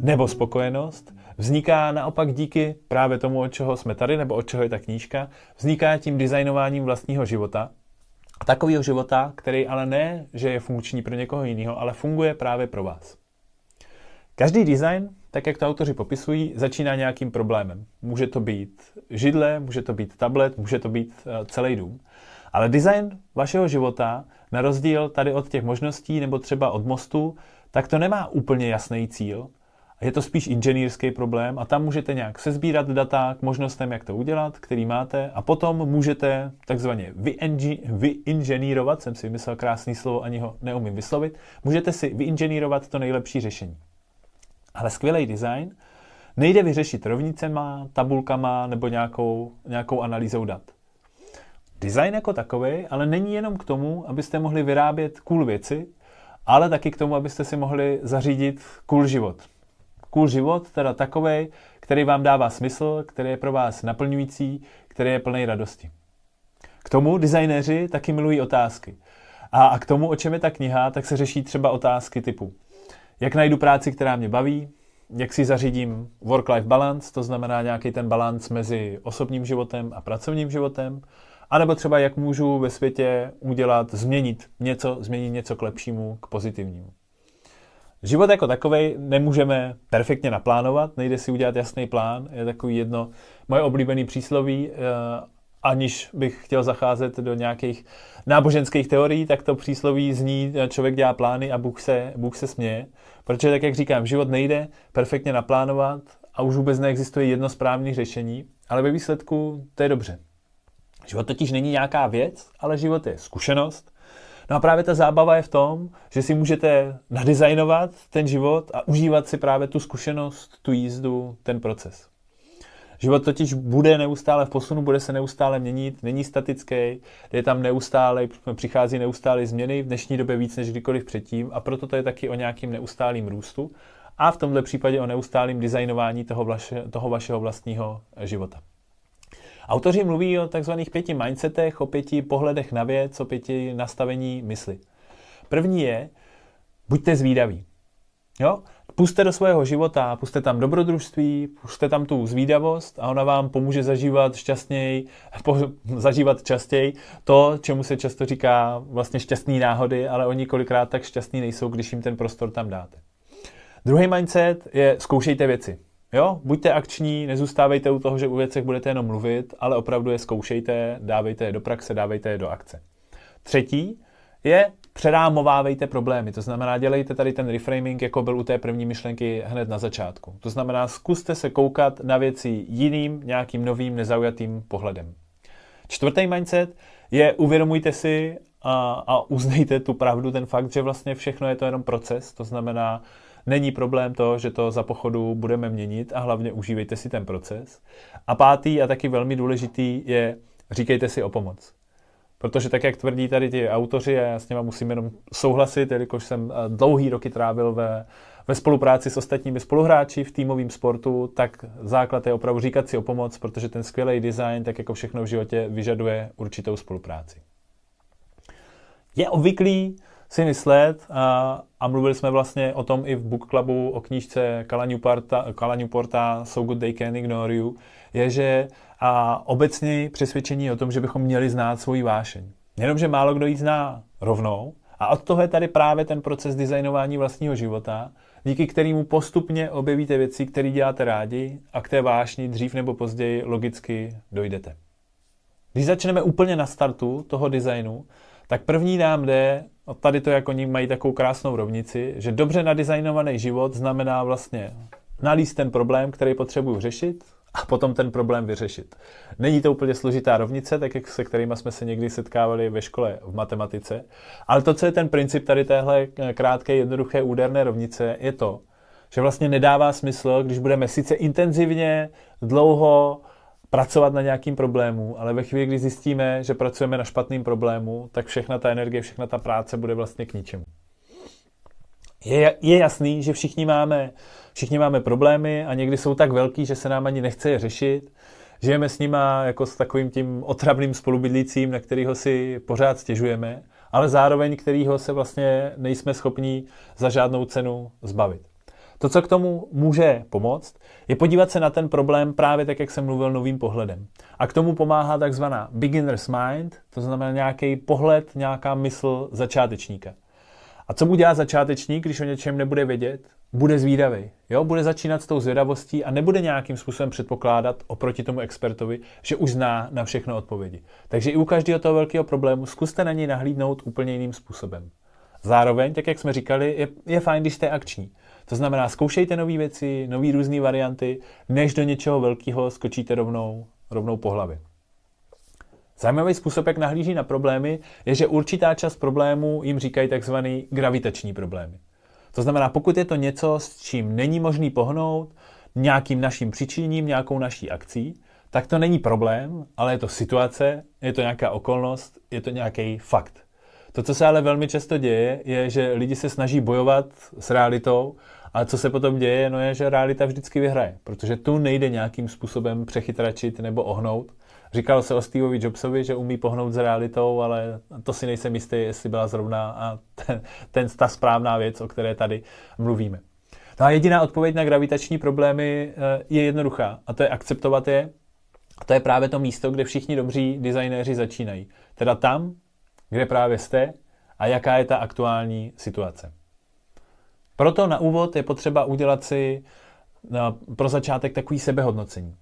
nebo spokojenost, vzniká naopak díky právě tomu, od čeho jsme tady, nebo od čeho je ta knížka, vzniká tím designováním vlastního života. Takového života, který ale ne, že je funkční pro někoho jiného, ale funguje právě pro vás. Každý design, tak jak to autoři popisují, začíná nějakým problémem. Může to být židle, může to být tablet, může to být celý dům. Ale design vašeho života, na rozdíl tady od těch možností nebo třeba od mostu, tak to nemá úplně jasný cíl. Je to spíš inženýrský problém a tam můžete nějak sesbírat data k možnostem, jak to udělat, který máte, a potom můžete takzvaně vyinženýrovat, jsem si vymyslel krásný slovo, ani ho neumím vyslovit, můžete si vyinženýrovat to nejlepší řešení. Ale skvělý design nejde vyřešit rovnicema, tabulkama nebo nějakou analýzou dat. Design jako takový, ale není jenom k tomu, abyste mohli vyrábět cool věci, ale taky k tomu, abyste si mohli zařídit cool život. Cool život, teda takovej, který vám dává smysl, který je pro vás naplňující, který je plný radosti. K tomu designéři taky milují otázky. A k tomu, o čem je ta kniha, tak se řeší třeba otázky typu: jak najdu práci, která mě baví, jak si zařídím work-life balance, to znamená nějaký ten balans mezi osobním životem a pracovním životem, anebo třeba jak můžu ve světě změnit něco k lepšímu, k pozitivnímu. Život jako takovej nemůžeme perfektně naplánovat, nejde si udělat jasný plán, je takový jedno moje oblíbené přísloví, aniž bych chtěl zacházet do nějakých náboženských teorií, tak to přísloví zní: člověk dělá plány a Bůh se směje, protože tak, jak říkám, život nejde perfektně naplánovat a už vůbec neexistuje jedno správné řešení, ale ve výsledku to je dobře. Život totiž není nějaká věc, ale život je zkušenost. No a právě ta zábava je v tom, že si můžete nadizajnovat ten život a užívat si právě tu zkušenost, tu jízdu, ten proces. Život totiž bude neustále v posunu, bude se neustále měnit, není statický, přichází neustále změny, v dnešní době víc než kdykoliv předtím, a proto to je taky o nějakým neustálým růstu a v tomhle případě o neustálém designování toho vašeho vlastního života. Autoři mluví o takzvaných 5 mindsetech, o 5 pohledech na věc, o 5 nastavení mysli. První je: buďte zvídaví. Jo? Pusťte do svého života, pusťte tam dobrodružství, pusťte tam tu zvídavost a ona vám pomůže zažívat častěji to, čemu se často říká vlastně šťastný náhody, ale oni kolikrát tak šťastní nejsou, když jim ten prostor tam dáte. Druhý mindset je: zkoušejte věci. Jo, buďte akční, nezůstávejte u toho, že u věcech budete jenom mluvit, ale opravdu je zkoušejte, dávejte je do praxe, dávejte je do akce. Třetí je: přerámovávejte problémy, to znamená, dělejte tady ten reframing, jako byl u té první myšlenky hned na začátku. To znamená, zkuste se koukat na věci jiným, nějakým novým, nezaujatým pohledem. Čtvrtý mindset je: uvědomujte si a uznejte tu pravdu, ten fakt, že vlastně všechno je to jenom proces, to znamená, není problém to, že to za pochodu budeme měnit, a hlavně užívejte si ten proces. A pátý a taky velmi důležitý je: říkejte si o pomoc. Protože tak, jak tvrdí tady ti autoři, a já s nimi musím jenom souhlasit, jelikož jsem dlouhý roky trávil ve spolupráci s ostatními spoluhráči v týmovém sportu, tak základ je opravdu říkat si o pomoc, protože ten skvělý design, tak jako všechno v životě, vyžaduje určitou spolupráci. Je obvyklý si myslet, a mluvili jsme vlastně o tom i v Book Clubu, o knížce Cala Newporta So Good They Can Ignore You, je, že obecně přesvědčení o tom, že bychom měli znát svoji vášeň. Jenomže málo kdo ji zná rovnou, a od toho je tady právě ten proces designování vlastního života, díky kterému postupně objevíte věci, které děláte rádi, a k té vášni dřív nebo později logicky dojdete. Když začneme úplně na startu toho designu, tak první nám jde, tady to, jak oni mají takovou krásnou rovnici, že dobře nadizajnovaný život znamená vlastně nalíst ten problém, který potřebuju řešit, a potom ten problém vyřešit. Není to úplně složitá rovnice, tak jak se kterýma jsme se někdy setkávali ve škole v matematice, ale to, co je ten princip tady téhle krátké, jednoduché, úderné rovnice, je to, že vlastně nedává smysl, když budeme sice intenzivně, dlouho pracovat na nějakým problému, ale ve chvíli, kdy zjistíme, že pracujeme na špatným problému, tak všechna ta energie, všechna ta práce bude vlastně k ničemu. Je jasný, že všichni máme problémy a někdy jsou tak velký, že se nám ani nechce je řešit. Žijeme s nima jako s takovým tím otravným spolubydlícím, na kterého si pořád stěžujeme, ale zároveň kterýho se vlastně nejsme schopni za žádnou cenu zbavit. To, co k tomu může pomoct, je podívat se na ten problém právě tak, jak jsem mluvil, novým pohledem. A k tomu pomáhá takzvaná beginner's mind, to znamená nějaký pohled, nějaká mysl začátečníka. A co bude dělat začátečník, když o něčem nebude vědět? Bude zvídavý. Jo? Bude začínat s tou zvědavostí a nebude nějakým způsobem předpokládat oproti tomu expertovi, že už zná na všechno odpovědi. Takže i u každého toho velkého problému zkuste na něj nahlídnout úplně jiným způsobem. Zároveň, tak jak jsme říkali, je fajn, když jste akční. To znamená, zkoušejte nové věci, nové různé varianty, než do něčeho velkého skočíte rovnou po hlavě. Zajímavý způsob, jak nahlíží na problémy, je, že určitá část problémů jim říkají takzvaný gravitační problémy. To znamená, pokud je to něco, s čím není možný pohnout, nějakým naším přičiněním, nějakou naší akcí, tak to není problém, ale je to situace, je to nějaká okolnost, je to nějaký fakt. To, co se ale velmi často děje, je, že lidi se snaží bojovat s realitou a co se potom děje, no je, že realita vždycky vyhraje, protože tu nejde nějakým způsobem přechytračit nebo ohnout. Říkalo se o Steveovi Jobsovi, že umí pohnout s realitou, ale to si nejsem jistý, jestli byla zrovna ta správná věc, o které tady mluvíme. No a jediná odpověď na gravitační problémy je jednoduchá a to je akceptovat je. A to je právě to místo, kde všichni dobří designéři začínají. Teda tam, kde právě jste a jaká je ta aktuální situace. Proto na úvod je potřeba udělat si pro začátek takový sebehodnocení.